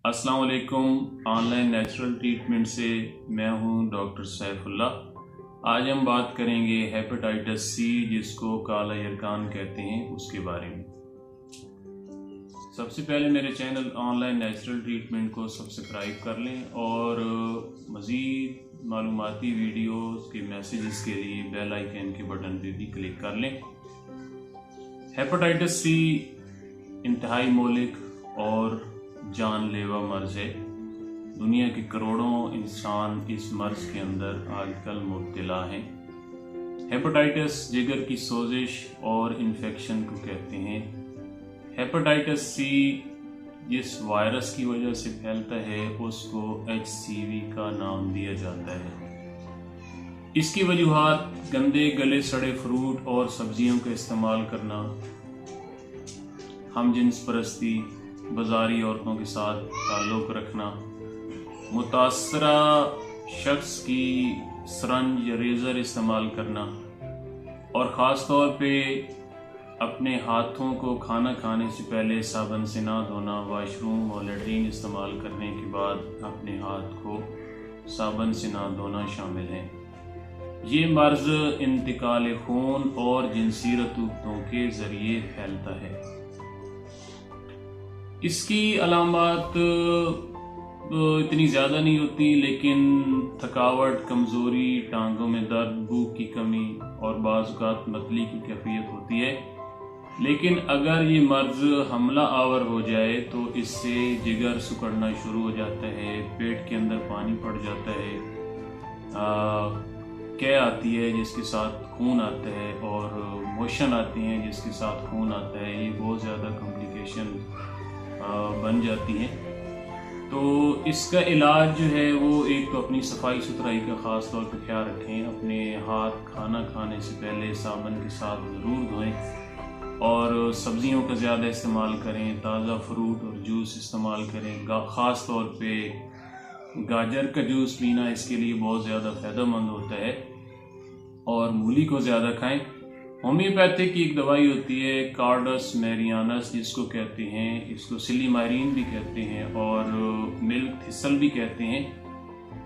अस्सलाम वालेकुम। Online natural treatment से मैं हूं डॉक्टर सैफुल्ला। आज हम बात करेंगे हेपेटाइटिस सी, जिसको काला यरकान कहते हैं, उसके बारे में। सबसे पहले मेरे चैनल ऑनलाइन नेचुरल ट्रीटमेंट को सब्सक्राइब कर लें और मज़ीद मालूमाती वीडियोस के मैसेजेस के लिए बेल आइकन के बटन पे भी क्लिक कर लें। हेपेटाइटिस सी इंतहाई मोहलिक और जानलेवा मर्ज है। दुनिया के करोड़ों इंसान इस मर्ज के अंदर आजकल मुब्तला हैं। हेपेटाइटिस जिगर की सोजिश और इन्फेक्शन को कहते हैं। हेपेटाइटिस सी जिस वायरस की वजह से फैलता है उसको HCV का नाम दिया जाता है। इसकी वजूहात गंदे गले सड़े फ्रूट और सब्जियों का इस्तेमाल करना, हम जिन्स परस्ती, बाजारी औरतों के साथ ताल्लुक़ रखना, मुतासरा शख्स की सरंज या रेज़र इस्तेमाल करना और ख़ास तौर पे अपने हाथों को खाना खाने से पहले साबुन से ना धोना, वाशरूम और लैट्रीन इस्तेमाल करने के बाद अपने हाथ को साबुन से ना धोना शामिल है। ये मर्ज़ इंतकाल खून और जिनसी रतूबतों के ज़रिए फैलता है। इसकी अलामत इतनी ज़्यादा नहीं होती, लेकिन थकावट, कमज़ोरी, टांगों में दर्द, भूख की कमी और बाज़ औक़ात मतली की कैफियत होती है। लेकिन अगर ये मर्ज़ हमला आवर हो जाए तो इससे जिगर सिकुड़ना शुरू हो जाता है, पेट के अंदर पानी पड़ जाता है, कै आती है जिसके साथ खून आता है और मोशन आते हैं जिसके साथ खून आता है। ये बहुत ज़्यादा कॉम्प्लिकेशन बन जाती हैं। तो इसका इलाज जो है वो एक तो अपनी सफाई सुथराई का ख़ास तौर पर ख्याल रखें। अपने हाथ खाना खाने से पहले साबुन के साथ ज़रूर धोएं और सब्जियों का ज़्यादा इस्तेमाल करें। ताज़ा फ्रूट और जूस इस्तेमाल करें। ख़ास तौर पे गाजर का जूस पीना इसके लिए बहुत ज़्यादा फ़ायदेमंद होता है और मूली को ज़्यादा खाएं। होम्योपैथिक की एक दवाई होती है कार्डस मैरियानस, जिसको कहते हैं, इसको सिलीमारीन भी कहते हैं और मिल्क थिसल भी कहते हैं।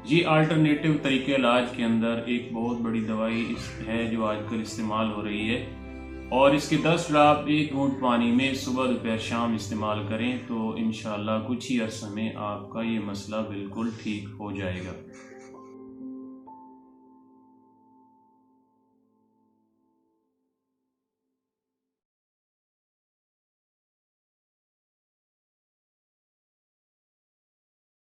ये अल्टरनेटिव तरीके इलाज के अंदर एक बहुत बड़ी दवाई है जो आजकल इस्तेमाल हो रही है और इसके 10 ड्राप 1 घूंट पानी में सुबह दोपहर शाम इस्तेमाल करें तो इंशाअल्लाह कुछ ही अर्से में आपका ये मसला बिल्कुल ठीक हो जाएगा।